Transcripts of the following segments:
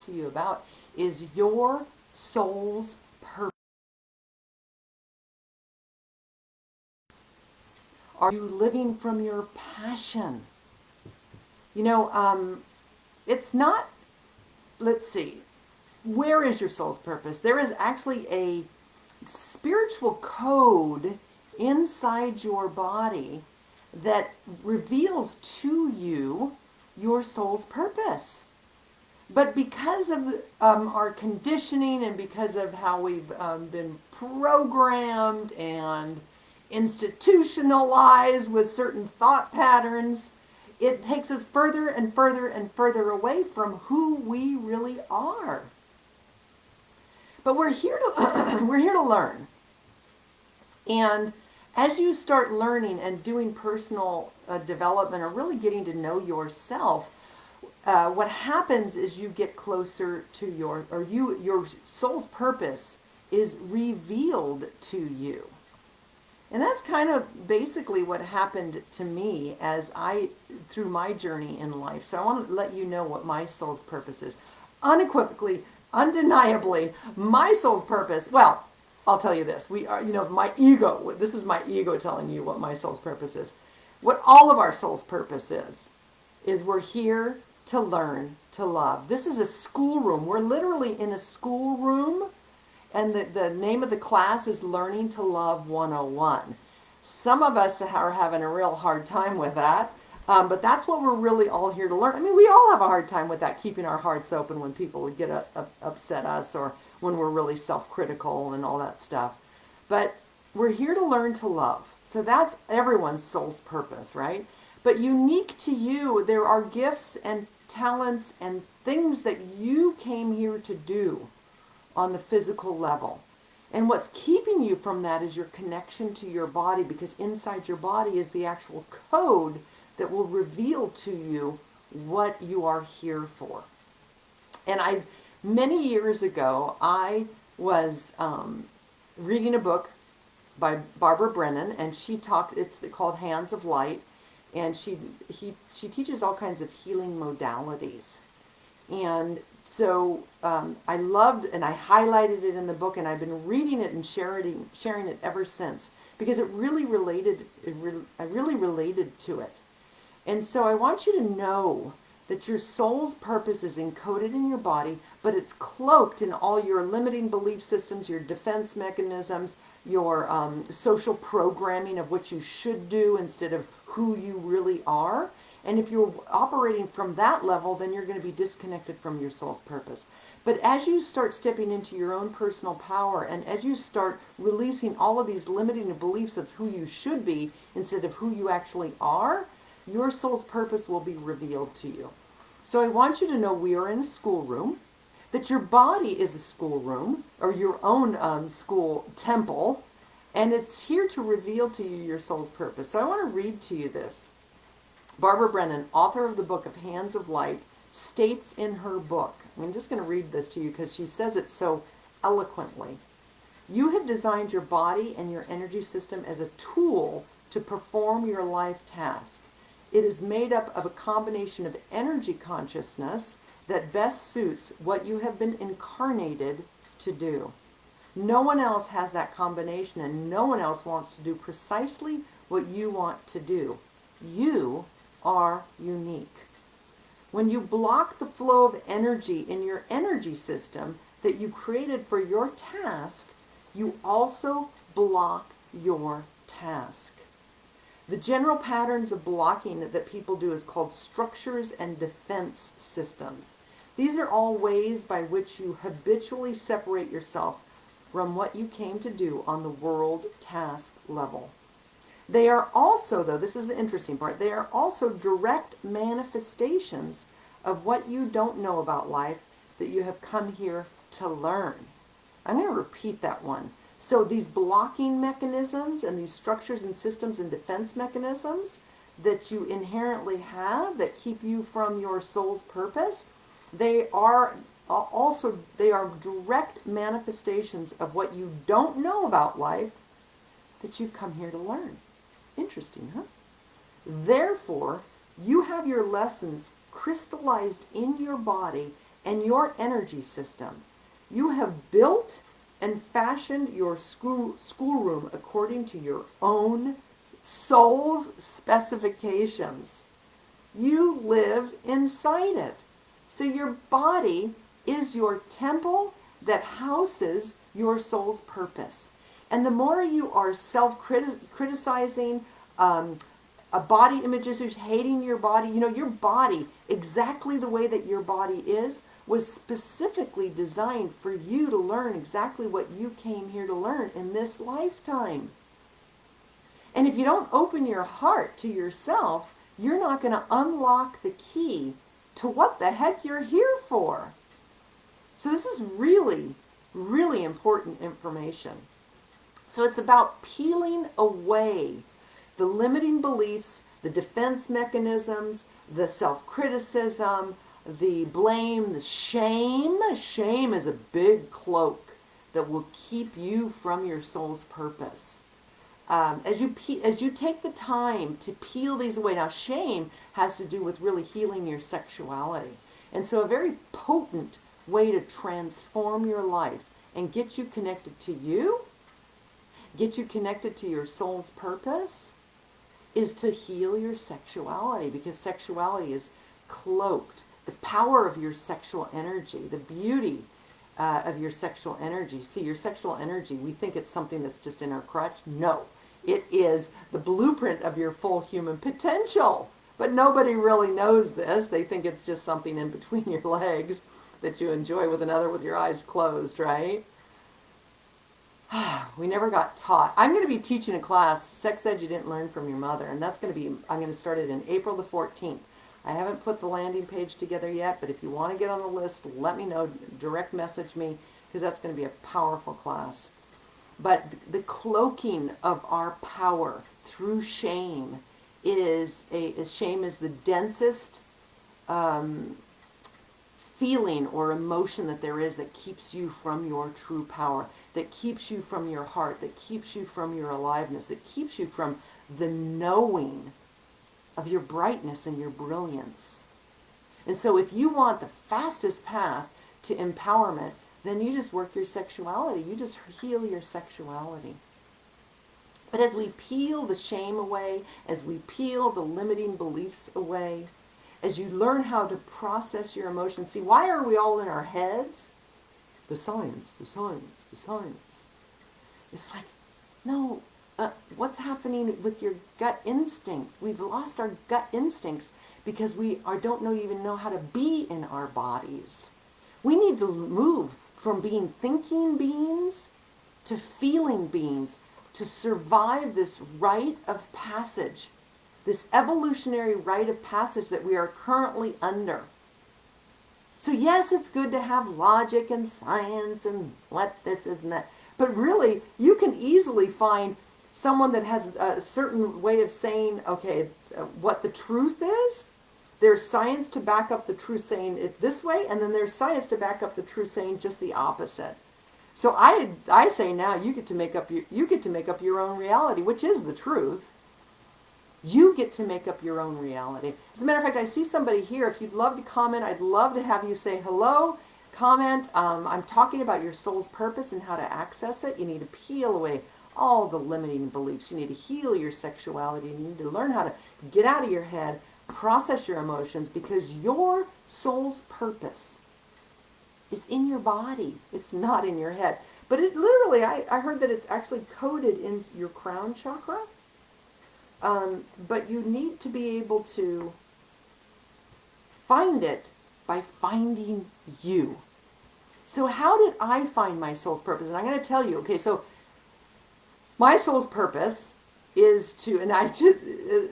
to you about is your soul's purpose. Are you living from your passion? You know, it's not, let's see, where is your soul's purpose? There is actually a spiritual code inside your body that reveals to you your soul's purpose. But because of our conditioning and because of how we've been programmed and institutionalized with certain thought patterns, it takes us further and further and further away from who we really are. But we're here to we're here to learn. And as you start learning and doing personal development or really getting to know yourself, what happens is you get closer to your soul's purpose is revealed to you. And that's kind of basically what happened to me through my journey in life. So I want to let you know what my soul's purpose is. Unequivocally, undeniably, my soul's purpose, well, I'll tell you this. We are, my ego, this is my ego telling you what my soul's purpose is. What all of our soul's purpose is we're here to learn to love. This is a schoolroom. We're literally in a schoolroom, and the name of the class is Learning to Love 101. Some of us are having a real hard time with that, but that's what we're really all here to learn. I mean, we all have a hard time with that, keeping our hearts open when people would get upset us or when we're really self-critical and all that stuff. But we're here to learn to love. So that's everyone's soul's purpose, right? But unique to you, there are gifts and talents and things that you came here to do on the physical level. And what's keeping you from that is your connection to your body, because inside your body is the actual code that will reveal to you what you are here for. And many years ago, I was reading a book by Barbara Brennan, and it's called Hands of Light, and she teaches all kinds of healing modalities. And so I loved, and I highlighted it in the book, and I've been reading it and sharing it ever since, because it really related. I really related to it. And so I want you to know that your soul's purpose is encoded in your body, but it's cloaked in all your limiting belief systems, your defense mechanisms, your social programming of what you should do instead of who you really are. And if you're operating from that level, then you're going to be disconnected from your soul's purpose. But as you start stepping into your own personal power, and as you start releasing all of these limiting beliefs of who you should be instead of who you actually are, your soul's purpose will be revealed to you. So I want you to know we are in a schoolroom, that your body is a schoolroom, or your own school temple, and it's here to reveal to you your soul's purpose. So I want to read to you this. Barbara Brennan, author of the book of Hands of Light, states in her book, I'm just going to read this to you because she says it so eloquently. You have designed your body and your energy system as a tool to perform your life task. It is made up of a combination of energy consciousness that best suits what you have been incarnated to do. No one else has that combination, and no one else wants to do precisely what you want to do. You are unique. When you block the flow of energy in your energy system that you created for your task, you also block your task. The general patterns of blocking that people do is called structures and defense systems. These are all ways by which you habitually separate yourself from what you came to do on the world task level. They are also, though, this is the interesting part, they are also direct manifestations of what you don't know about life that you have come here to learn. I'm going to repeat that one. So these blocking mechanisms and these structures and systems and defense mechanisms that you inherently have that keep you from your soul's purpose, they are direct manifestations of what you don't know about life that you've come here to learn. Interesting, huh? Therefore, you have your lessons crystallized in your body and your energy system. You have built and fashioned your schoolroom according to your own soul's specifications. You live inside it. So your body is your temple that houses your soul's purpose. And the more you are self-criticizing, body images, who's hating your body, your body, exactly the way that your body is, was specifically designed for you to learn exactly what you came here to learn in this lifetime. And if you don't open your heart to yourself, you're not going to unlock the key to what the heck you're here for. So this is really, really important information. So it's about peeling away the limiting beliefs, the defense mechanisms, the self-criticism, the blame, the shame. Shame is a big cloak that will keep you from your soul's purpose. As you take the time to peel these away, now shame has to do with really healing your sexuality. And so a very potent way to transform your life and get you connected to you, get you connected to your soul's purpose, is to heal your sexuality, because sexuality is cloaked. The power of your sexual energy, the beauty of your sexual energy. See, your sexual energy, we think it's something that's just in our crotch. No, it is the blueprint of your full human potential. But nobody really knows this. They think it's just something in between your legs that you enjoy with another with your eyes closed, right? We never got taught. I'm going to be teaching a class, Sex Ed You Didn't Learn From Your Mother, and that's going to be, I'm going to start it in April the 14th. I haven't put the landing page together yet, but if you want to get on the list, let me know, direct message me, because that's going to be a powerful class. But the cloaking of our power through shame shame is the densest feeling or emotion that there is that keeps you from your true power, that keeps you from your heart, that keeps you from your aliveness, that keeps you from the knowing of your brightness and your brilliance. And so if you want the fastest path to empowerment, then you just work your sexuality. You just heal your sexuality. But as we peel the shame away, as we peel the limiting beliefs away, as you learn how to process your emotions, see, why are we all in our heads? The science, the science, the science. It's like, no, what's happening with your gut instinct? We've lost our gut instincts because we don't even know how to be in our bodies. We need to move from being thinking beings to feeling beings to survive this rite of passage, this evolutionary rite of passage that we are currently under. So yes, it's good to have logic and science and what this is and that, but really you can easily find someone that has a certain way of saying, okay, what the truth is. There's science to back up the truth saying it this way, and then there's science to back up the truth saying just the opposite. So I say now you get to make up your own reality, which is the truth. You get to make up your own reality. As a matter of fact, I see somebody here. If you'd love to comment, I'd love to have you say hello, comment. I'm talking about your soul's purpose and how to access it. You need to peel away all the limiting beliefs. You need to heal your sexuality. You need to learn how to get out of your head, process your emotions, because your soul's purpose is in your body. It's not in your head. But it literally, I heard that it's actually coded in your crown chakra. But you need to be able to find it by finding you. So how did I find my soul's purpose? And I'm going to tell you, okay, so my soul's purpose is to, and I just,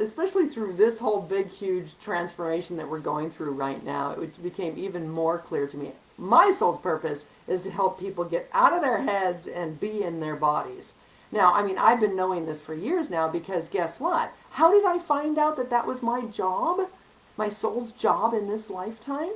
especially through this whole big, huge transformation that we're going through right now, it became even more clear to me. My soul's purpose is to help people get out of their heads and be in their bodies. Now, I mean, I've been knowing this for years now, because guess what? How did I find out that that was my job, my soul's job in this lifetime?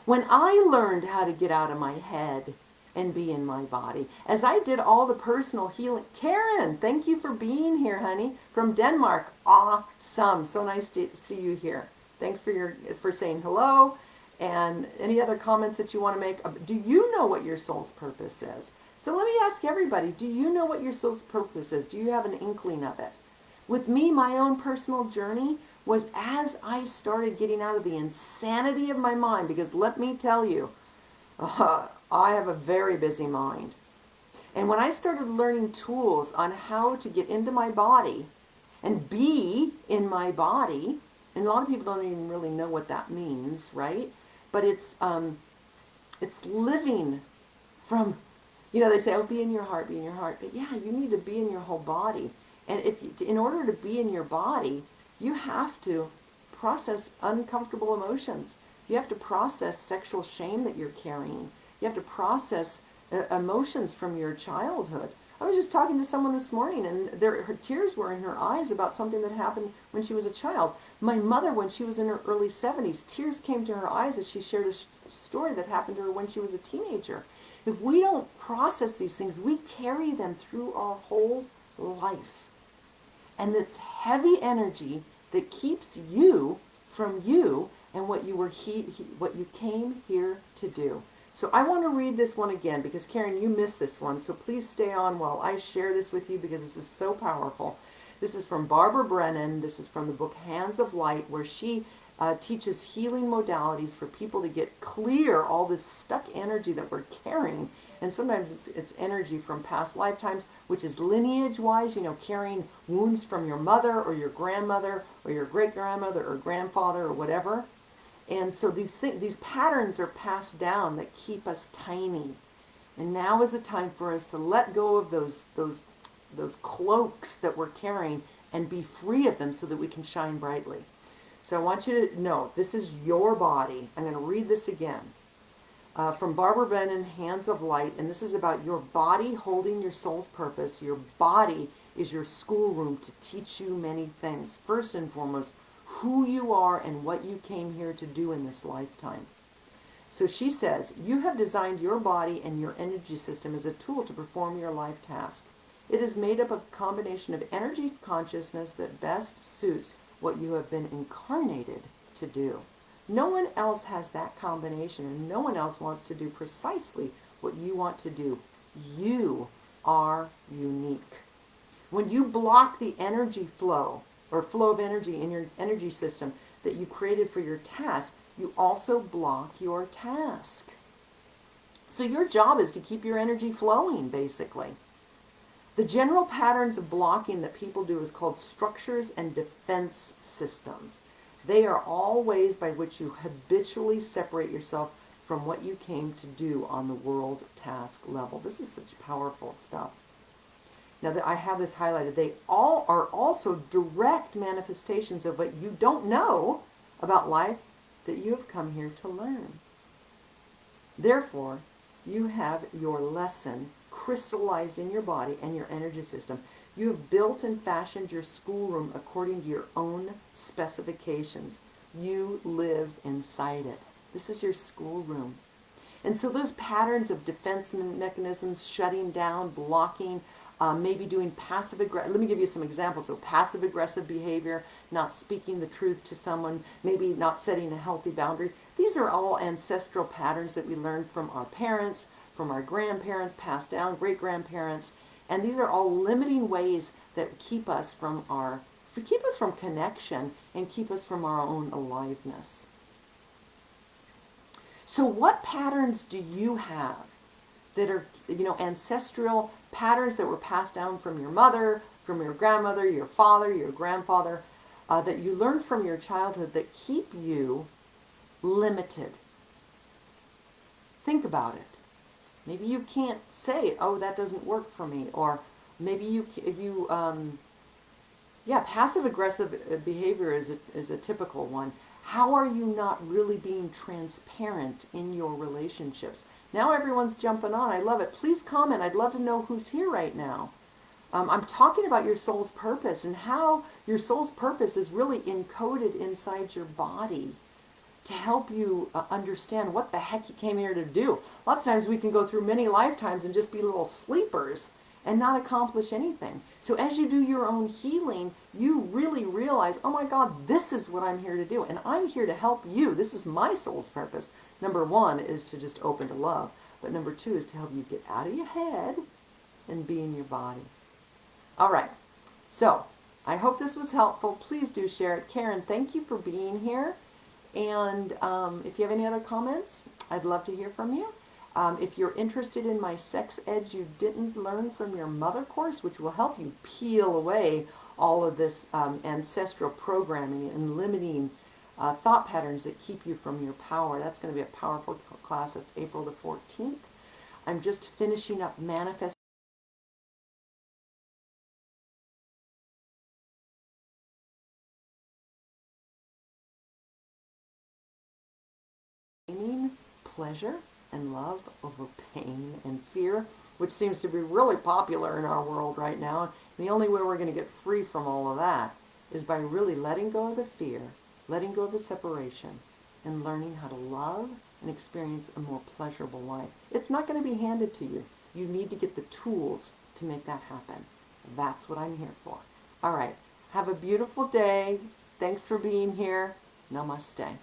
When I learned how to get out of my head and be in my body, as I did all the personal healing. Karen, thank you for being here, honey, from Denmark. Awesome. So nice to see you here. Thanks for saying hello. And any other comments that you want to make? Do you know what your soul's purpose is? So let me ask everybody, do you know what your soul's purpose is? Do you have an inkling of it? With me, my own personal journey was as I started getting out of the insanity of my mind, because let me tell you, I have a very busy mind. And when I started learning tools on how to get into my body and be in my body, and a lot of people don't even really know what that means, right? But it's living from, they say, oh, be in your heart, be in your heart. But yeah, you need to be in your whole body. And in order to be in your body, you have to process uncomfortable emotions. You have to process sexual shame that you're carrying. You have to process emotions from your childhood. I was just talking to someone this morning, and her tears were in her eyes about something that happened when she was a child. My mother, when she was in her early 70s, tears came to her eyes as she shared a story that happened to her when she was a teenager. If we don't process these things, we carry them through our whole life. And it's heavy energy that keeps you from you and what you came here to do. So I want to read this one again because, Karen, you missed this one. So please stay on while I share this with you because this is so powerful. This is from Barbara Brennan. This is from the book Hands of Light, where she teaches healing modalities for people to get clear all this stuck energy that we're carrying. And sometimes it's energy from past lifetimes, which is lineage-wise, carrying wounds from your mother or your grandmother or your great-grandmother or grandfather or whatever. And so these patterns are passed down that keep us tiny. And now is the time for us to let go of those cloaks that we're carrying and be free of them so that we can shine brightly. So I want you to know, this is your body. I'm going to read this again. From Barbara Brennan, Hands of Light, and this is about your body holding your soul's purpose. Your body is your schoolroom to teach you many things. First and foremost, who you are and what you came here to do in this lifetime. So she says, you have designed your body and your energy system as a tool to perform your life task. It is made up of a combination of energy consciousness that best suits what you have been incarnated to do. No one else has that combination, and no one else wants to do precisely what you want to do. You are unique. When you block the energy flow, or flow of energy in your energy system that you created for your task, you also block your task. So your job is to keep your energy flowing, basically. The general patterns of blocking that people do is called structures and defense systems. They are all ways by which you habitually separate yourself from what you came to do on the world task level. This is such powerful stuff. Now that I have this highlighted, they all are also direct manifestations of what you don't know about life that you have come here to learn. Therefore, you have your lesson crystallized in your body and your energy system. You have built and fashioned your schoolroom according to your own specifications. You live inside it. This is your schoolroom. And so those patterns of defense mechanisms, shutting down, blocking, maybe doing passive-aggressive, let me give you some examples. So passive-aggressive behavior, not speaking the truth to someone, maybe not setting a healthy boundary. These are all ancestral patterns that we learned from our parents, from our grandparents, passed down, great-grandparents. And these are all limiting ways that keep us from connection and keep us from our own aliveness. So what patterns do you have that are, ancestral patterns that were passed down from your mother, from your grandmother, your father, your grandfather, that you learned from your childhood that keep you limited? Think about it. Maybe you can't say, oh, that doesn't work for me. Or maybe passive-aggressive behavior is a typical one. How are you not really being transparent in your relationships? Now everyone's jumping on. I love it. Please comment. I'd love to know who's here right now. I'm talking about your soul's purpose and how your soul's purpose is really encoded inside your body to help you understand what the heck you came here to do. Lots of times we can go through many lifetimes and just be little sleepers and not accomplish anything. So as you do your own healing, you really realize, oh my God, this is what I'm here to do. And I'm here to help you. This is my soul's purpose. Number one is to just open to love. But number two is to help you get out of your head and be in your body. All right. So I hope this was helpful. Please do share it. Karen, thank you for being here. And if you have any other comments, I'd love to hear from you. If you're interested in my Sex Ed You Didn't Learn from Your Mother course, which will help you peel away all of this ancestral programming and limiting thought patterns that keep you from your power, that's going to be a powerful class. That's April the 14th. I'm just finishing up manifesting pleasure and love over pain and fear, which seems to be really popular in our world right now. And the only way we're going to get free from all of that is by really letting go of the fear, letting go of the separation, and learning how to love and experience a more pleasurable life. It's not going to be handed to you. You need to get the tools to make that happen. That's what I'm here for. All right. Have a beautiful day. Thanks for being here. Namaste.